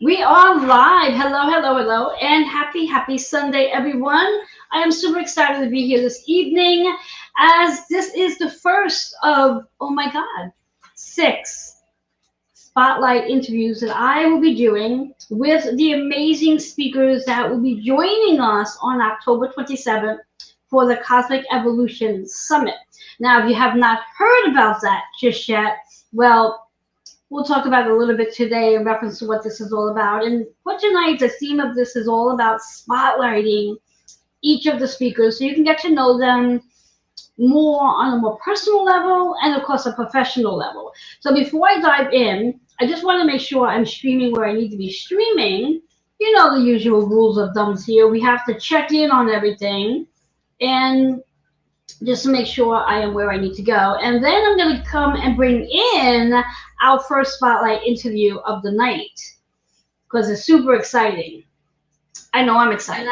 We are live. Hello, hello, hello, and happy Sunday, everyone. I am super excited to be here this evening as this is the first of, oh my God, six spotlight interviews that I will be doing with the amazing speakers that will be joining us on October 27th for the Cosmic Evolution Summit. Now, if you have not heard about that just yet, well, we'll talk about it a little bit today in reference to what this is all about. And for tonight, the theme of this is all about spotlighting each of the speakers so you can get to know them more on a more personal level and, of course, a professional level. So before I dive in, I just want to make sure I'm streaming where I need to be streaming. You know the usual rules of thumbs here. We have to check in on everything and just to make sure I am where I need to go. And then I'm going to come and bring in our first spotlight interview of the night because it's super exciting. I know I'm excited.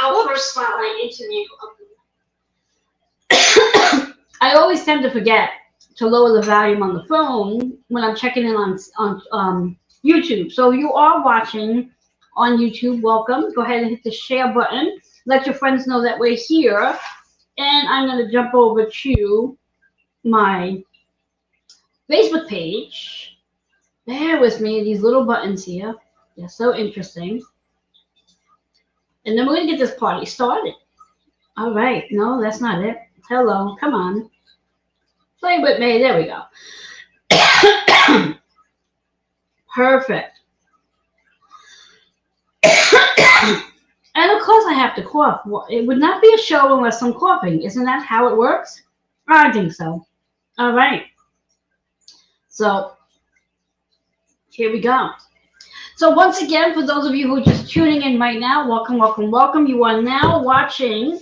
Our first spotlight interview of the night. I always tend to forget to lower the volume on the phone when I'm checking in on YouTube. So if you are watching on YouTube, welcome. Go ahead and hit the share button. Let your friends know that we're here. And I'm going to jump over to my Facebook page. Bear with me, these little buttons here. They're so interesting. And then we're going to get this party started. All right. No, that's not it. Hello. Come on. Play with me. There we go. Perfect. And of course I have to cough. It would not be a show unless I'm coughing. Isn't that how it works? I think so. All right. So here we go. So once again, for those of you who are just tuning in right now, welcome, welcome, welcome. You are now watching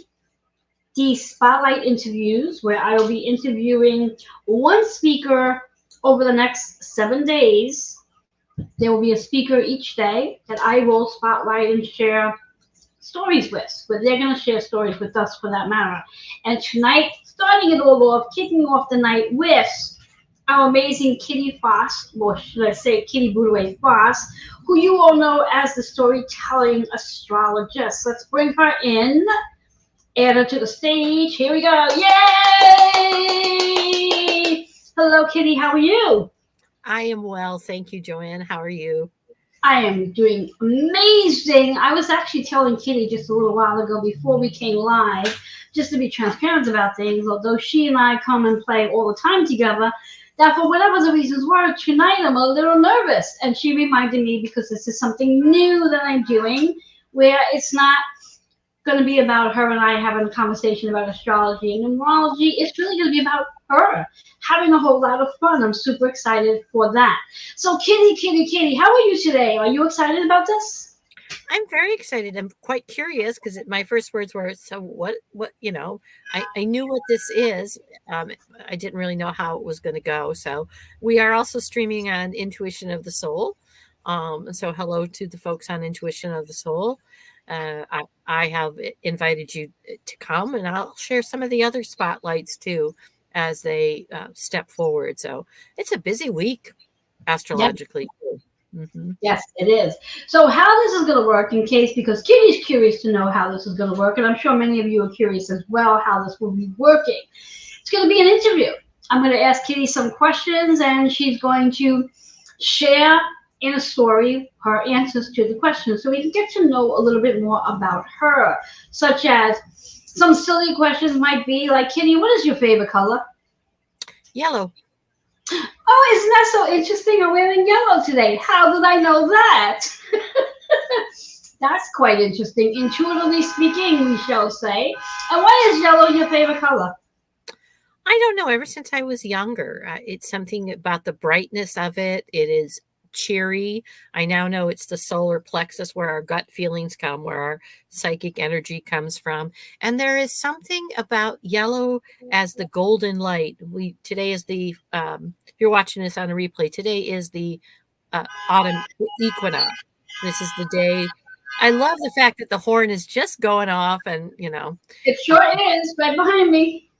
the Spotlight interviews where I will be interviewing one speaker over the next 7 days. There will be a speaker each day that I will spotlight and share stories with, but they're going to share stories with us for that matter. And tonight, starting it all off, kicking off the night with our amazing Kitty Foss, or should I say Kitty Buiteweg Foss, who you all know as the storytelling astrologist. Let's bring her in, add her to the stage. Here we go. Yay! Hello, Kitty. How are you? I am well. Thank you, Joanne. How are you? I am doing amazing. I was actually telling Kitty just a little while ago before we came live, just to be transparent about things, although she and I come and play all the time together, that for whatever the reasons were, tonight I'm a little nervous. And she reminded me because this is something new that I'm doing where it's not going to be about her and I having a conversation about astrology and numerology. It's really going to be about her having a whole lot of fun. I'm super excited for that. So Kitty, how are you today? Are you excited about this? I'm very excited. I'm quite curious because my first words were, so what, I knew what this is. I didn't really know how it was going to go. So we are also streaming on Intuition of the Soul. So hello to the folks on Intuition of the Soul. I have invited you to come, and I'll share some of the other spotlights too as they step forward. So it's a busy week astrologically. Yep. Mm-hmm. Yes, it is. So how this is going to work, in case, because Kitty's curious to know how this is going to work, and I'm sure many of you are curious as well how this will be working. It's going to be an interview. I'm going to ask Kitty some questions, and she's going to share in a story her answers to the questions so we can get to know a little bit more about her, such as some silly questions might be like, Kitty, what is your favorite color? Yellow. Oh, isn't that so interesting? I'm wearing yellow today. How did I know that? That's quite interesting. Intuitively speaking, we shall say. And why is yellow your favorite color? I don't know. Ever since I was younger, it's something about the brightness of it. It is cheery. I now know it's the solar plexus where our gut feelings come, where our psychic energy comes from. And there is something about yellow as the golden light. Today is the you're watching this on a replay. Today is the autumn equinox. This is the day. I love the fact that the horn is just going off, and it sure is right behind me.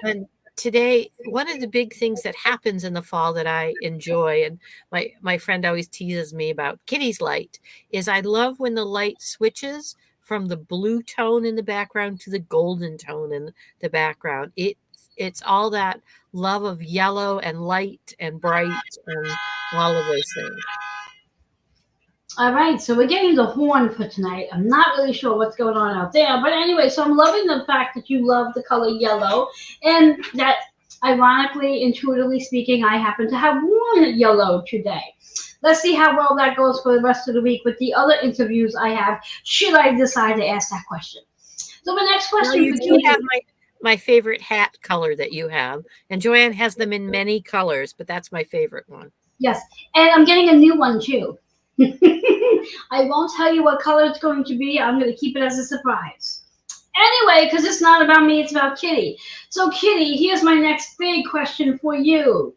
And today, one of the big things that happens in the fall that I enjoy, and my friend always teases me about Kitty's light, is I love when the light switches from the blue tone in the background to the golden tone in the background. It's all that love of yellow and light and bright and all of those things. All right, so we're getting the horn for tonight. I'm not really sure what's going on out there, but anyway, so I'm loving the fact that you love the color yellow, and that, ironically, intuitively speaking, I happen to have worn yellow today. Let's see how well that goes for the rest of the week with the other interviews I have, should I decide to ask that question. So the next Well, question you for do have you. my favorite hat color that you have, and Joanne has them in many colors, but that's my favorite one. Yes, and I'm getting a new one too. I won't tell you what color it's going to be. I'm going to keep it as a surprise. Anyway, because it's not about me, it's about Kitty. So, Kitty, here's my next big question for you.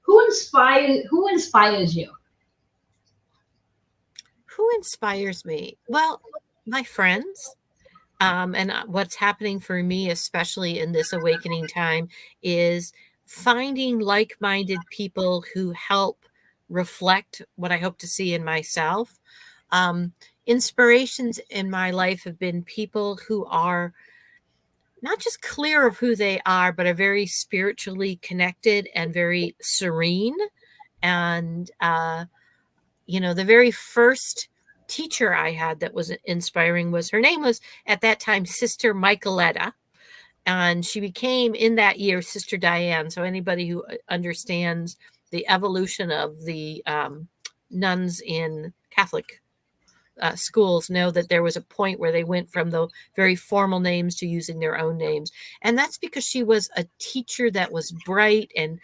Who inspires you? Who inspires me? Well, my friends. And what's happening for me, especially in this awakening time, is finding like minded people who help reflect what I hope to see in myself. Um, Inspirations in my life have been people who are not just clear of who they are, but are very spiritually connected and very serene. And, the very first teacher I had that was inspiring was, her name was at that time Sister Michaeletta, and she became in that year Sister Diane. So anybody who understands the evolution of the nuns in Catholic schools know that there was a point where they went from the very formal names to using their own names. And that's because she was a teacher that was bright and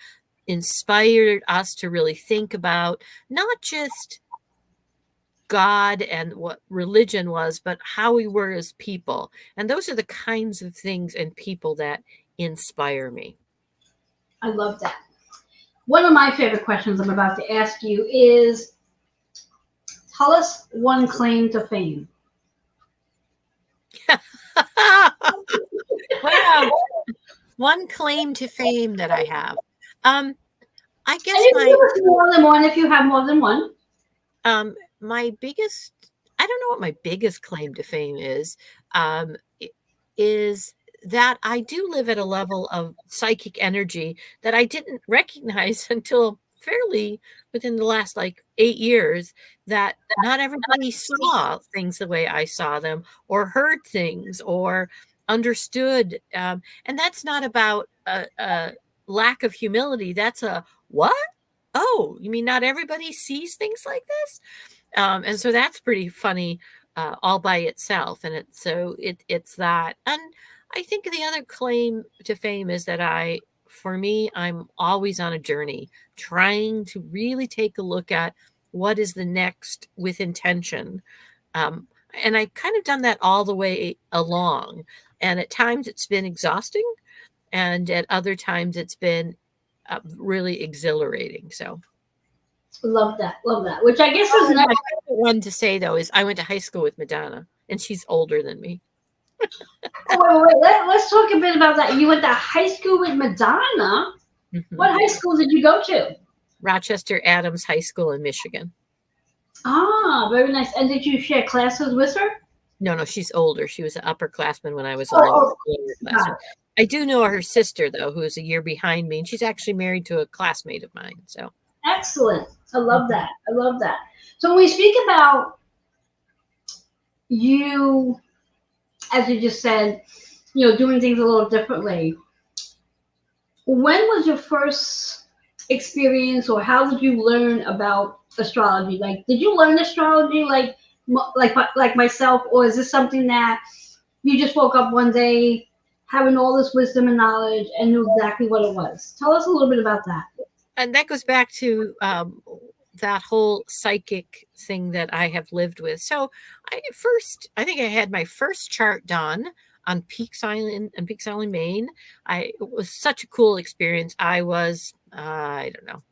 inspired us to really think about not just God and what religion was, but how we were as people. And those are the kinds of things and people that inspire me. I love that. One of my favorite questions I'm about to ask you is, tell us one claim to fame. Wow. One claim to fame that I have. I And guess you can give us more than one if you have more than one. my biggest, I don't know what my biggest claim to fame um, is that I do live at a level of psychic energy that I didn't recognize until fairly within the last like 8 years, that not everybody saw things the way I saw them, or heard things, or understood. And that's not about a lack of humility. That's a what? Oh, you mean not everybody sees things like this? And so that's pretty funny all by itself. And it's that. And I think the other claim to fame is that for me, I'm always on a journey trying to really take a look at what is the next with intention. And I kind of done that all the way along. And at times it's been exhausting, and at other times it's been really exhilarating. So Love that. Love that. Which I guess is oh, next. my favorite one to say though is I went to high school with Madonna, and she's older than me. Oh, wait. Let's talk a bit about that. You went to high school with Madonna. Mhm. What high school did you go to? Rochester Adams High School in Michigan. Ah, very nice. And did you share classes with her? No, she's older. She was an upperclassman when I was a Oh, lowerclassman. got I do know her sister though, who is a year behind me, and she's actually married to a classmate of mine. So excellent. I love mhm. that. I love that. So when we speak about you, as you just said, doing things a little differently, when was your first experience, or how did you learn about astrology? Like, did you learn astrology like myself, or is this something that you just woke up one day having all this wisdom and knowledge and knew exactly what it was? Tell us a little bit about that. And that goes back to that whole psychic thing that I have lived with. So I think I had my first chart done on Peaks Island, Maine. It was such a cool experience. I was, I don't know,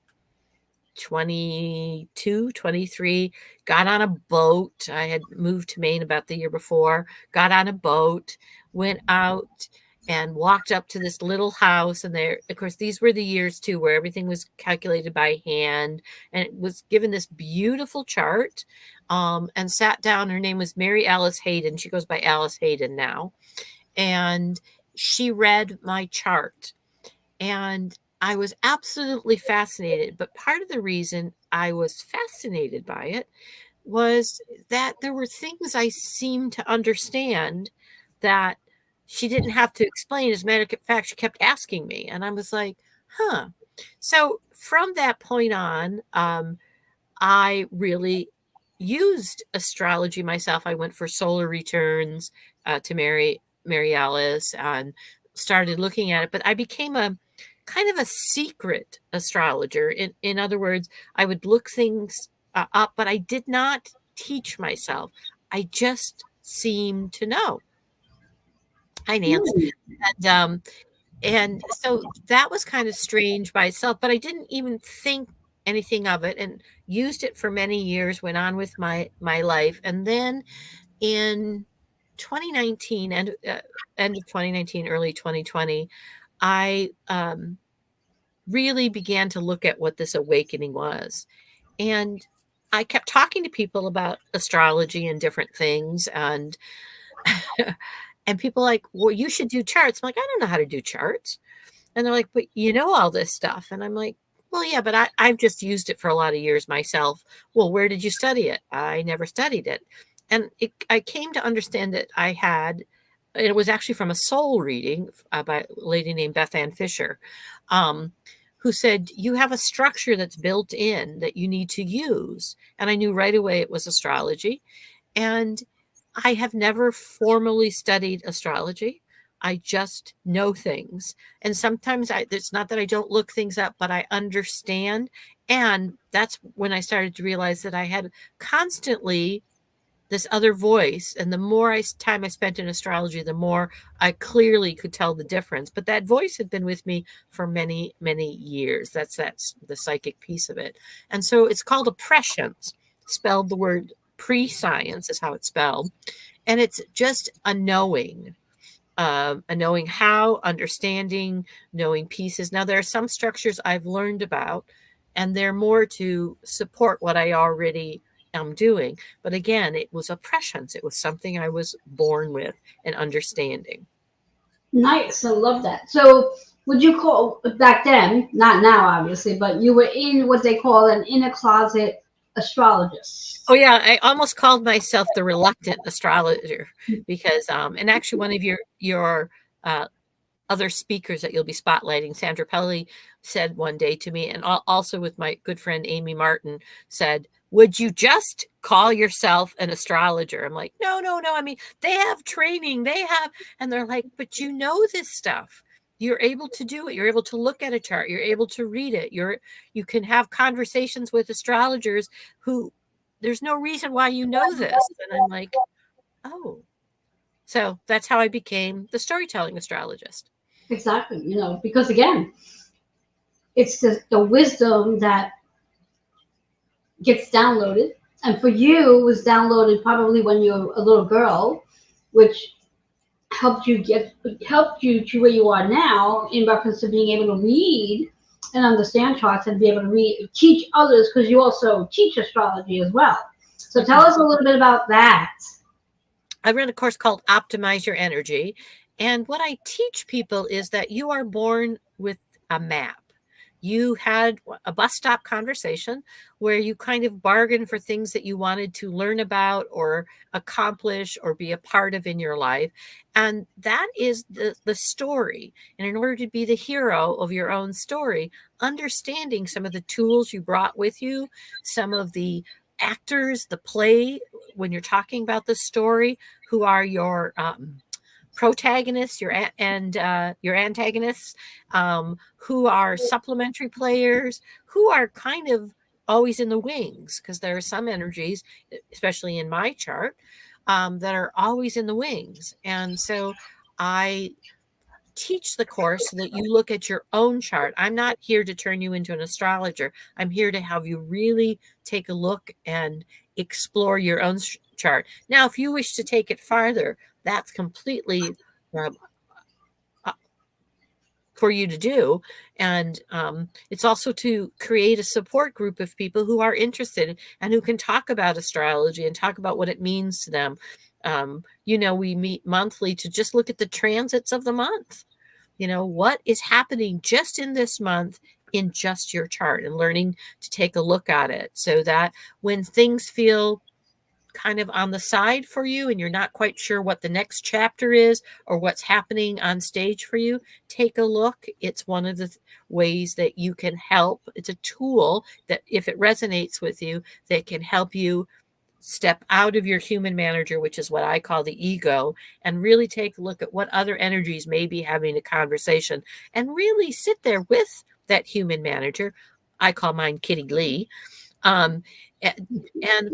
22, 23, got on a boat. I had moved to Maine about the year before, got on a boat, went out, and walked up to this little house. And there, of course, these were the years too where everything was calculated by hand, and it was given this beautiful chart, and sat down. Her name was Mary Alice Hayden. She goes by Alice Hayden now. And she read my chart, and I was absolutely fascinated. But part of the reason I was fascinated by it was that there were things I seemed to understand that she didn't have to explain. As a matter of fact, she kept asking me, and I was like, huh. So from that point on, I really used astrology myself. I went for solar returns to Mary Alice and started looking at it. But I became a kind of a secret astrologer. In other words, I would look things up, but I did not teach myself. I just seemed to know. Hi, Nance. Hmm. And and so that was kind of strange by itself, but I didn't even think anything of it, and used it for many years, went on with my life. And then in 2019, and end of 2019, early 2020, I really began to look at what this awakening was. And I kept talking to people about astrology and different things, and and people like, well, you should do charts. I'm like, I don't know how to do charts. And they're like, but you know all this stuff. And I'm like, well, yeah, but I've just used it for a lot of years myself. Well, where did you study it? I never studied it. And I came to understand that I had, it was actually from a soul reading by a lady named Beth Ann Fisher, um, who said, you have a structure that's built in that you need to use. And I knew right away it was astrology. And I have never formally studied astrology. I just know things. And sometimes it's not that I don't look things up, but I understand. And that's when I started to realize that I had constantly this other voice. And the more time I spent in astrology, the more I clearly could tell the difference. But that voice had been with me for many, many years. That's the psychic piece of it. And so it's called a prescience, spelled the word pre-science is how it's spelled. And it's just a knowing how, understanding, knowing pieces. Now, there are some structures I've learned about, and they're more to support what I already am doing. But again, it was a prescience. It was something I was born with and understanding. Nice. I love that. So, would you call back then, not now, obviously, but you were in what they call an inner closet Oh astrologist? yeah, I almost called myself the reluctant astrologer because, and actually one of your uh, other speakers that you'll be spotlighting, Sandra Pelly, said one day to me, and also with my good friend Amy Martin, said, would you just call yourself an astrologer? I'm like, no, no, no. I mean, they have training, and they're like, but you know this stuff. You're able to do it. You're able to look at a chart. You're able to read it. You can have conversations with astrologers who there's no reason why you know this. And I'm like, oh. So that's how I became the storytelling astrologist. Exactly. Because again, it's the wisdom that gets downloaded. And for you, it was downloaded probably when you were a little girl, which helped you to where you are now in reference to being able to read and understand charts and be able to teach others because you also teach astrology as well. So tell Mhm. us a little bit about that. I run a course called Optimize Your Energy. And what I teach people is that you are born with a map. You had a bus stop conversation where you kind of bargained for things that you wanted to learn about or accomplish or be a part of in your life. And that is the story. And in order to be the hero of your own story, understanding some of the tools you brought with you, some of the actors, the play, when you're talking about the story, who are your protagonists, your antagonists, who are supplementary players, who are kind of always in the wings, because there are some energies, especially in my chart, that are always in the wings. And so I teach the course so that you look at your own chart. I'm not here to turn you into an astrologer. I'm here to have you really take a look and explore your own chart. Now, if you wish to take it farther, that's completely um, for you to do. And it's also to create a support group of people who are interested and who can talk about astrology and talk about what it means to them. We meet monthly to just look at the transits of the month. What is happening just in this month in just your chart, and learning to take a look at it so that when things feel kind of on the side for you and you're not quite sure what the next chapter is or what's happening on stage for you, take a look. It's one of the ways that you can help. It's a tool that, if it resonates with you, that can help you step out of your human manager, which is what I call the ego, and really take a look at what other energies may be having a conversation, and really sit there with that human manager. I call mine Kitty Lee. And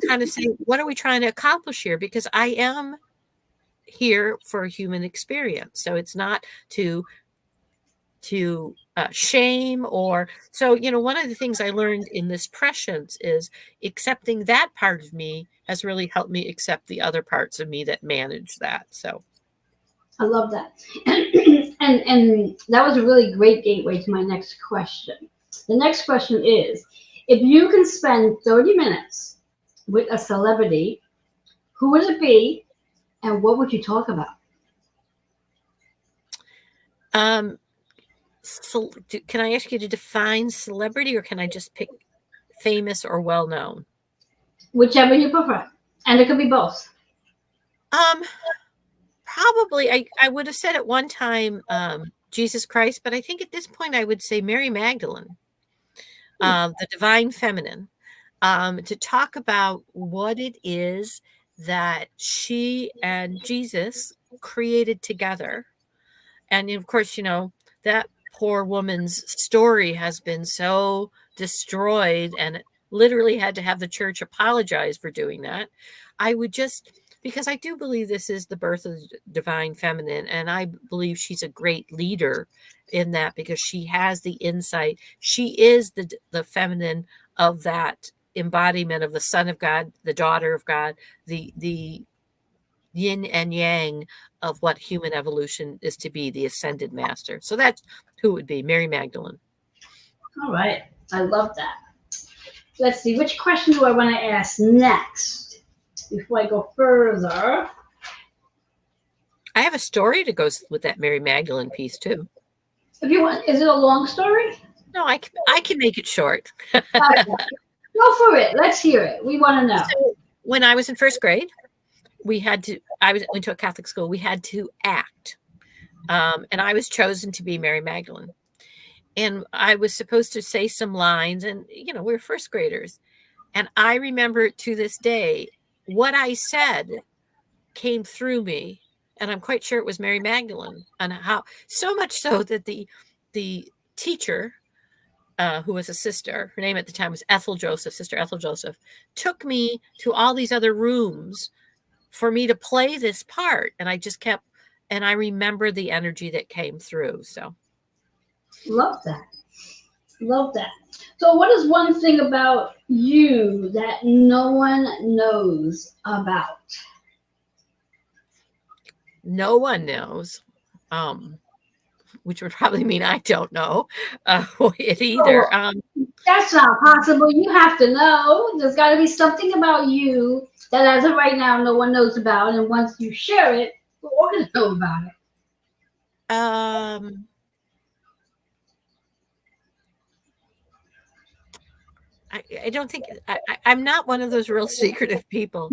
kind of say, what are we trying to accomplish here? Because I am here for a human experience. So it's not to shame or so. One of the things I learned in this prescience is accepting that part of me has really helped me accept the other parts of me that manage that. So I love that. And that was a really great gateway to my next question. The next question is, if you can spend 30 minutes with a celebrity, who would it be and what would you talk about? So can I ask you to define celebrity, or can I just pick famous or well-known? Whichever you prefer. And it could be both. Probably, I would have said at one time Jesus Christ, but I think at this point I would say Mary Magdalene, the divine feminine, to talk about what it is that she and Jesus created together. And of course, that poor woman's story has been so destroyed and literally had to have the church apologize for doing that. I would just, because I do believe this is the birth of the divine feminine, and I believe she's a great leader in that because she has the insight. She is the feminine of that embodiment of the Son of God, the daughter of God, the yin and yang of what human evolution is to be, the ascended master. So that's who it would be, Mary Magdalene. All right. I love that. Let's see, which question do I want to ask next before I go further? I have a story that goes with that Mary Magdalene piece too. If you want, is it a long story? No, I can make it short. Okay. Go for it. Let's hear it. We want to know. So when I was in first grade, I went to a Catholic school. We had to act. And I was chosen to be Mary Magdalene. And I was supposed to say some lines, and, we were first graders. And I remember to this day, what I said came through me. And I'm quite sure it was Mary Magdalene, and how, so much so that the teacher, who was a sister, her name at the time was Sister Ethel Joseph, took me to all these other rooms for me to play this part. And I just kept, and I remember the energy that came through. So love that. Love that. So what is one thing about you that no one knows about? No one knows, which would probably mean I don't know it either. That's not possible. You have to know. There's got to be something about you that as of right now no one knows about, and once you share it, we're all going to know about it. I don't think I'm not one of those real secretive people.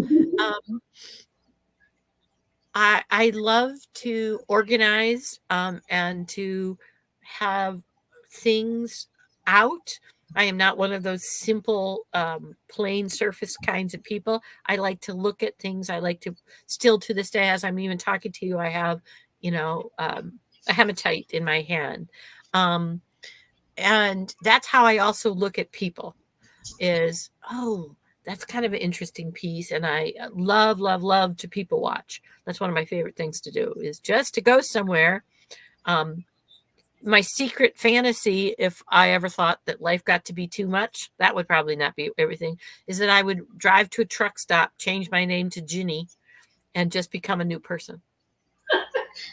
I love to organize and to have things out. I am not one of those simple, plain surface kinds of people. I like to look at things. I like to, still to this day, as I'm even talking to you, I have, a hematite in my hand. And that's how I also look at people is, that's kind of an interesting piece. And I love, love, love to people watch. That's one of my favorite things to do, is just to go somewhere. My secret fantasy, if I ever thought that life got to be too much, that would probably not be everything, is that I would drive to a truck stop, change my name to Ginny, and just become a new person.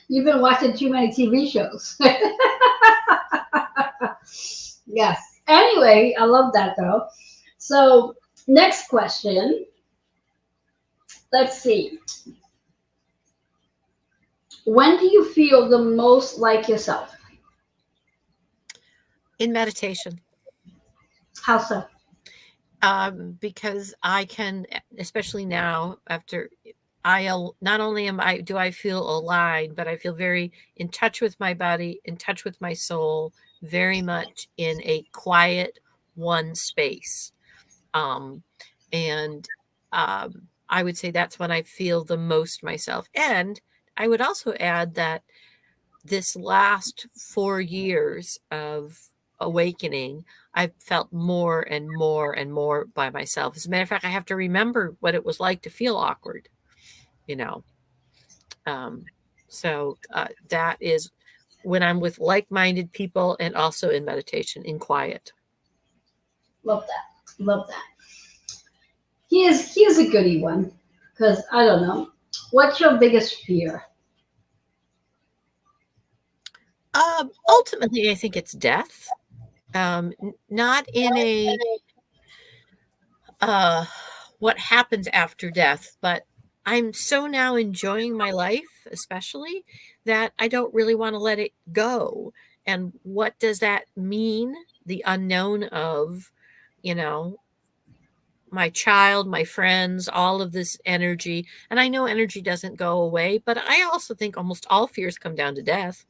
You've been watching too many TV shows. Yes. Anyway, I love that though. So, next question. Let's see. When do you feel the most like yourself? In meditation. How so? Because I can, especially now after not only do I feel aligned, but I feel very in touch with my body, in touch with my soul, very much in a quiet one space. Um, and I would say that's when I feel the most myself. And I would also add that this last 4 years of awakening, I've felt more and more and more by myself. As a matter of fact, I have to remember what it was like to feel awkward, you know. Um, so that is when I'm with like-minded people and also in meditation, in quiet. Love that. Love that. Here's a goody one, because I don't know. What's your biggest fear? Ultimately, I think it's death. Not in a uh, what happens after death, but I'm so now enjoying my life, especially that I don't really want to let it go. And what does that mean? The unknown of, you know, my child, my friends, all of this energy. And I know energy doesn't go away, but I also think almost all fears come down to death.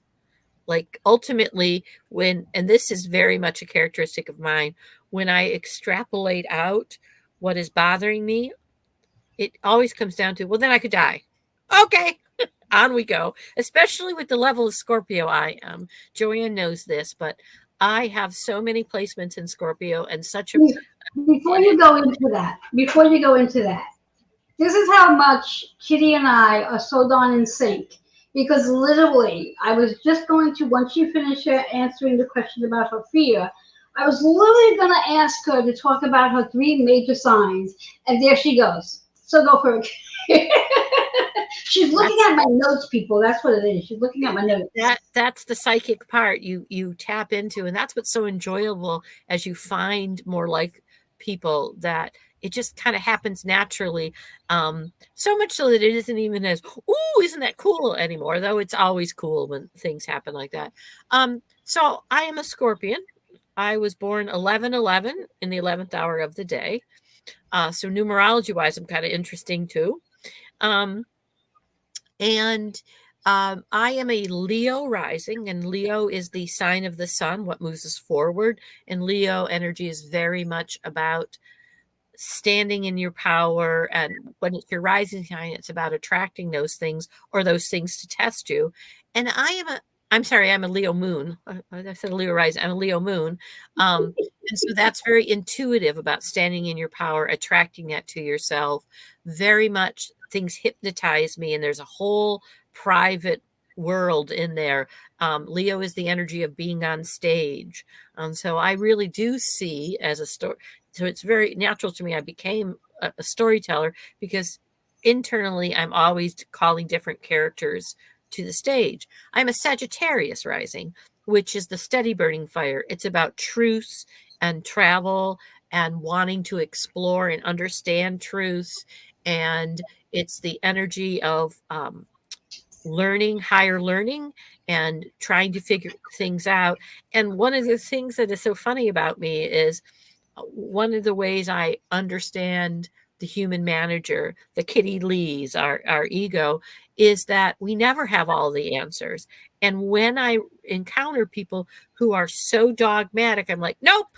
Like ultimately, and this is very much a characteristic of mine, when I extrapolate out what is bothering me, it always comes down to, well, then I could die. Okay, on we go, especially with the level of Scorpio I am. Joanne knows this, but I have so many placements in Scorpio and such a, Before and you it, go into that, this is how much Kitty and I are so darn in sync. Because literally, I was just going to, once you finish answering the question about her fear, I was literally going to ask her to talk about her three major signs. And there she goes. So go for it. She's looking that's at my notes, people. That's what it is. She's looking at my notes. that's the psychic part you tap into, and that's what's so enjoyable as you find more like people, that it just kind of happens naturally, so much so that it isn't even as, "Ooh, isn't that cool?" anymore, though it's always cool when things happen like that. So I am a Scorpion. I was born 11/11 in the 11th hour of the day. So numerology wise, I'm kind of interesting too. Um, and I am a Leo rising, and Leo is the sign of the sun, what moves us forward. And Leo energy is very much about standing in your power. And when it's your rising sign, it's about attracting those things, or those things to test you. And I'm sorry, I'm a Leo moon. I said Leo rising, I'm a Leo moon. And so that's very intuitive about standing in your power, attracting that to yourself. Very much things hypnotize me, and there's a whole private world in there. Leo is the energy of being on stage. So I really do see as a story. So it's very natural to me. I became a storyteller because internally I'm always calling different characters to the stage. I'm a Sagittarius rising, which is the steady burning fire. It's about truths and travel and wanting to explore and understand truths. And it's the energy of learning, higher learning, and trying to figure things out. And one of the things that is so funny about me is one of the ways I understand the human manager, the Kitty Lees, our ego, is that we never have all the answers. And when I encounter people who are so dogmatic, I'm like, nope,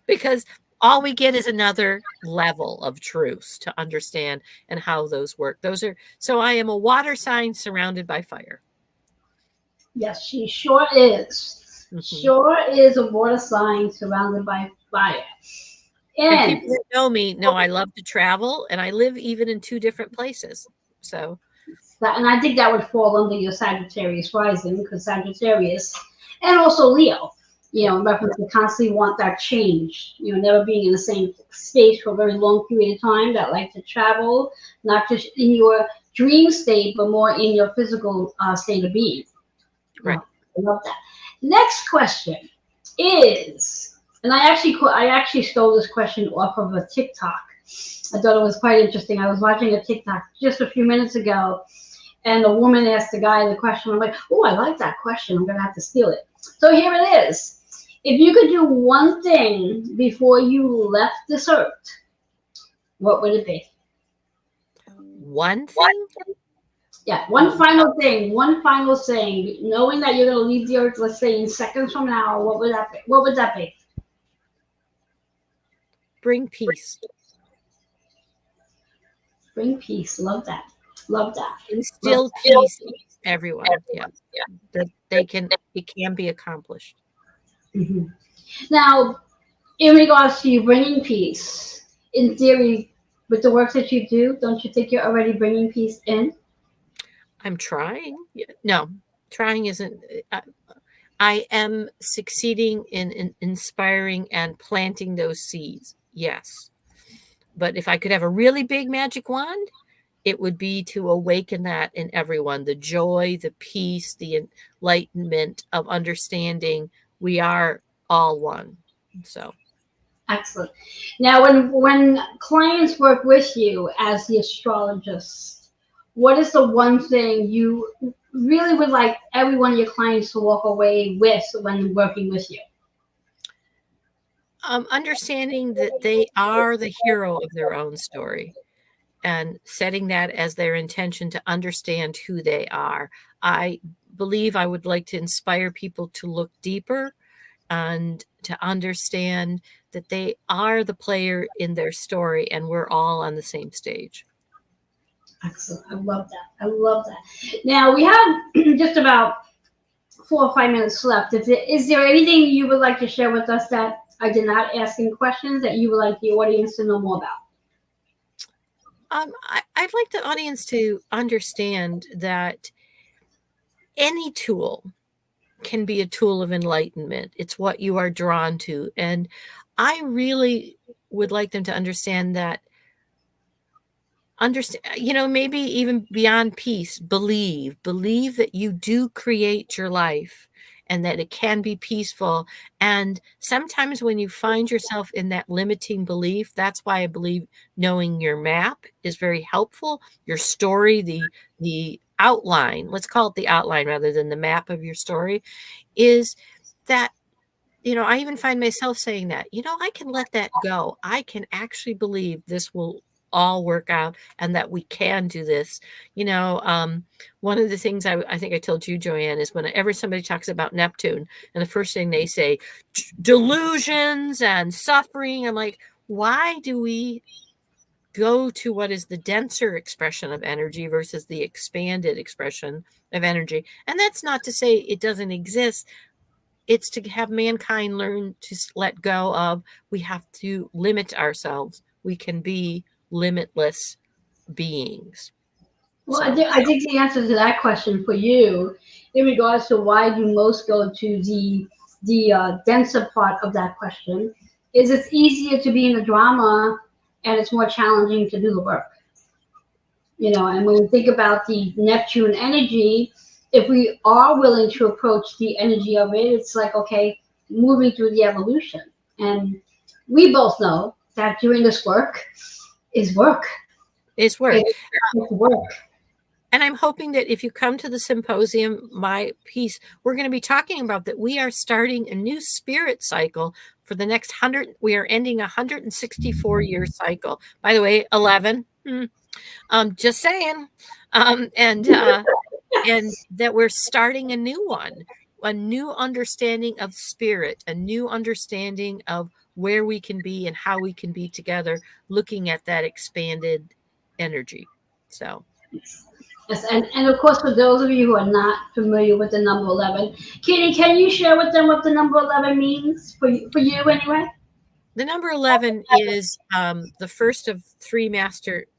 because all we get is another level of truths to understand and how those work. So I am a water sign surrounded by fire. Yes, she sure is. Mm-hmm. Sure is a water sign surrounded by fire. And And people that know me know I love to travel, and I live even in 2 different places. So I think that would fall under your Sagittarius rising, because Sagittarius and also Leo, yeah, in reference to constantly want that change, never being in the same space for a very long period of time, that like to travel, not just in your dream state, but more in your physical state of being. right. I love that. Next question. is, and I actually stole this question off of a TikTok. I thought it was quite interesting. I was watching a TikTok just a few minutes ago, and a woman asked the guy the question. I'm like, oh, I like that question. I'm gonna have to steal it. So here it is. If you could do one thing before you left this earth, what would it be? One thing? Yeah, one final thing, one final thing. Knowing that you're gonna leave the earth, let's say in seconds from now, what would that be? What would that be? Bring peace. Bring peace. Love that. Love that. Instill peace in everyone. Yeah. That it can be accomplished. Mm-hmm. Now, in regards to you bringing peace, in theory, with the work that you do, don't you think you're already bringing peace in? I'm trying. No, trying isn't. I am succeeding in inspiring and planting those seeds. Yes. But if I could have a really big magic wand, it would be to awaken that in everyone, the joy, the peace, the enlightenment of understanding we are all one. So Excellent. Now, when clients work with you as the astrologist, what is the one thing you really would like every one of your clients to walk away with when working with you? understanding that they are the hero of their own story and setting that as their intention to understand who they are. I believe I would like to inspire people to look deeper and to understand that they are the player in their story and we're all on the same stage. Excellent. I love that. I love that. Now we have just about 4 or 5 minutes left. Is there anything you would like to share with us that I did not ask in questions that you would like the audience to know more about? I'd like the audience to understand that any tool can be a tool of enlightenment. It's what you are drawn to. And I really would like them to understand that, maybe even beyond peace, believe that you do create your life and that it can be peaceful. And sometimes when you find yourself in that limiting belief, that's why I believe knowing your map is very helpful. Your story, the outline, let's call it the outline rather than the map of your story, is that, I even find myself saying that, I can let that go. I can actually believe this will all work out and that we can do this. One of the things I think I told you, Joanne, is whenever somebody talks about Neptune and the first thing they say, delusions and suffering, I'm like, why do we go to what is the denser expression of energy versus the expanded expression of energy? And that's not to say it doesn't exist. It's to have mankind learn to let go of, we have to limit ourselves. We can be limitless beings. Well, I think the answer to that question for you, in regards to why you most go to the denser part of that question, is it's easier to be in the drama, and it's more challenging to do the work. And when we think about the Neptune energy, if we are willing to approach the energy of it, it's like, okay, moving through the evolution. And we both know that doing this work is work. It's work. It's work. And I'm hoping that if you come to the symposium, my piece, we're going to be talking about that we are starting a new spirit cycle for the next 100. We are ending a 164-year cycle. By the way, 11. Just saying. And that we're starting a new one, a new understanding of spirit, a new understanding of where we can be and how we can be together, looking at that expanded energy. So. Yes, and of course, for those of you who are not familiar with the number 11, Katie, can you share with them what the number 11 means for you anyway? The number 11 is the first of 3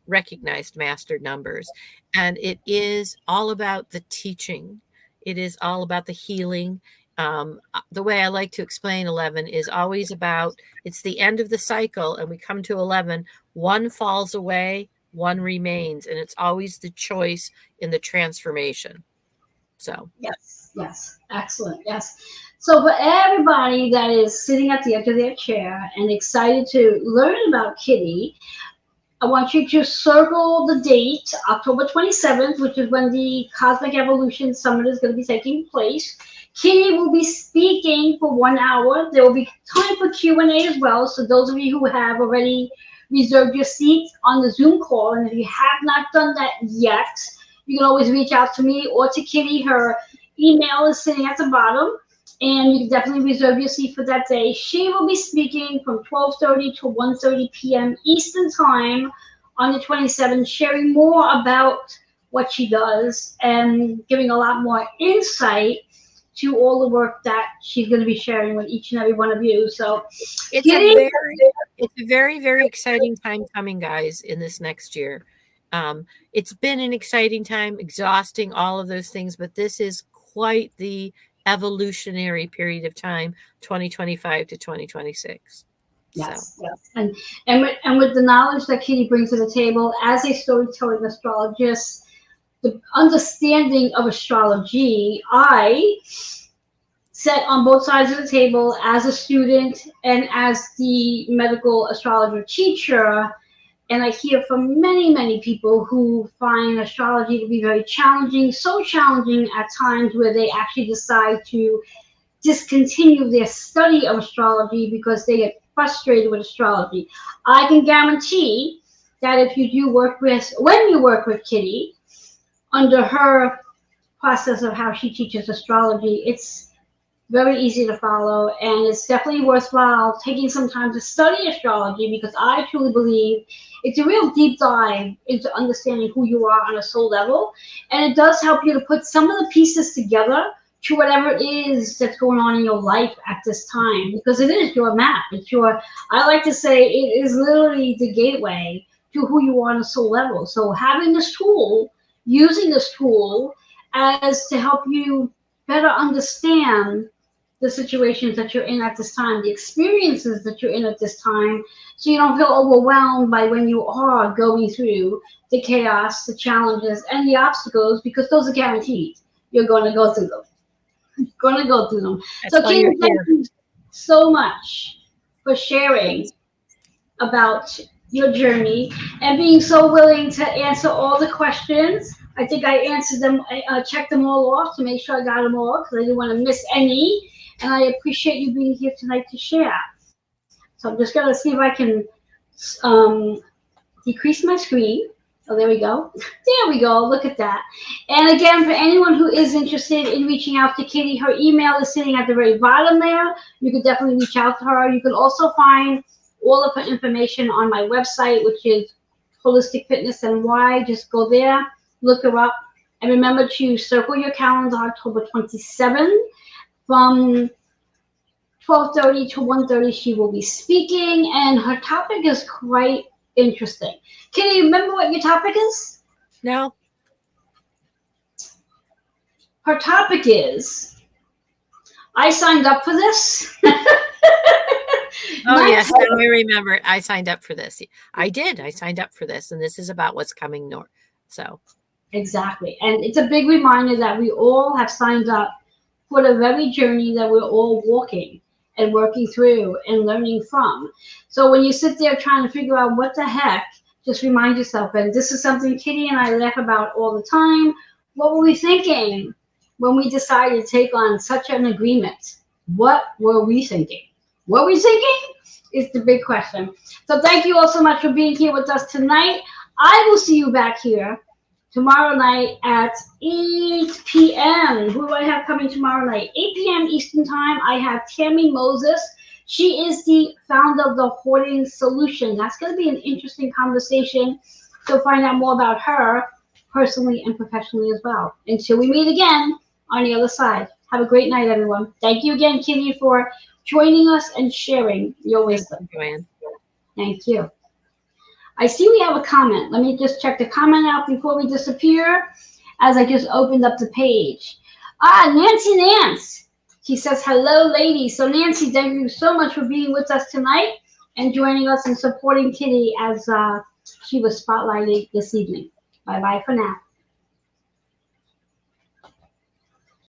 recognized master numbers, and it is all about the teaching. It is all about the healing. The way I like to explain 11 is always about, it's the end of the cycle, and we come to 11, one falls away, one remains, and it's always the choice in the transformation. So yes, excellent, yes. So for everybody that is sitting at the edge of their chair and excited to learn about Kitty, I want you to circle the date, October 27th, which is when the Cosmic Evolution Summit is going to be taking place. Kitty will be speaking for 1 hour. There will be time for Q&A as well. So those of you who have already reserved your seat on the Zoom call, and if you have not done that yet, you can always reach out to me or to Kitty. Her email is sitting at the bottom, and you can definitely reserve your seat for that day. She will be speaking from 12:30 to 1:30 p.m. Eastern Time on the 27th, sharing more about what she does and giving a lot more insight to all the work that she's going to be sharing with each and every one of you. So, it's Kitty, a very, very exciting time coming, guys, in this next year. It's been an exciting time, exhausting, all of those things, but this is quite the evolutionary period of time, 2025 to 2026. yes, yes, and with the knowledge that Kitty brings to the table as a storytelling astrologist, the understanding of astrology, I sat on both sides of the table as a student and as the medical astrologer teacher. And I hear from many, many people who find astrology to be very challenging, so challenging at times where they actually decide to discontinue their study of astrology because they get frustrated with astrology. I can guarantee that if you do work with, when you work with Kitty, under her process of how she teaches astrology, it's very easy to follow, and it's definitely worthwhile taking some time to study astrology, because I truly believe it's a real deep dive into understanding who you are on a soul level, and it does help you to put some of the pieces together to whatever it is that's going on in your life at this time, because it is your map. It's your, I like to say, it is literally the gateway to who you are on a soul level. So having this tool, using this tool as to help you better understand the situations that you're in at this time, the experiences that you're in at this time, so you don't feel overwhelmed by when you are going through the chaos, the challenges, and the obstacles, because those are guaranteed. You're going to go through them. You're going to go through them. That's So, why Katie, you're thank here. you so much for sharing about your journey and being so willing to answer all the questions. I think I answered them, checked them all off to make sure I got them all, because I didn't want to miss any. And I appreciate you being here tonight to share. So I'm just going to see if I can decrease my screen. Oh, there we go. There we go. Look at that. And again, for anyone who is interested in reaching out to Kitty, her email is sitting at the very bottom there. You could definitely reach out to her. You can also find all of her information on my website, which is Holistic Fitness and Why. Just go there, look her up, and remember to circle your calendar October 27th from 12:30 to 1:30. She will be speaking, and her topic is quite interesting. Can you remember what your topic is? No. Her topic is, I signed up for this. Oh, yes, now I remember. I signed up for this. I did. I signed up for this, and this is about what's coming north. So exactly. And it's a big reminder that we all have signed up for the very journey that we're all walking and working through and learning from. So when you sit there trying to figure out what the heck, just remind yourself, and this is something Kitty and I laugh about all the time. What were we thinking when we decided to take on such an agreement? What were we thinking? What were we thinking is the big question. So thank you all so much for being here with us tonight. I will see you back here tomorrow night at 8 p.m. Who do I have coming tomorrow night? 8 p.m. Eastern Time. I have Tammy Moses. She is the founder of the Hoarding Solution. That's going to be an interesting conversation. So find out more about her personally and professionally as well. Until we meet again on the other side. Have a great night, everyone. Thank you again, Kitty, for joining us and sharing your wisdom. thank you, Joanne. Thank you. I see we have a comment. Let me just check the comment out before we disappear, as I just opened up the page. Nancy Nance. She says, hello, ladies. So Nancy, thank you so much for being with us tonight and joining us and supporting Kitty as she was spotlighted this evening. Bye-bye for now.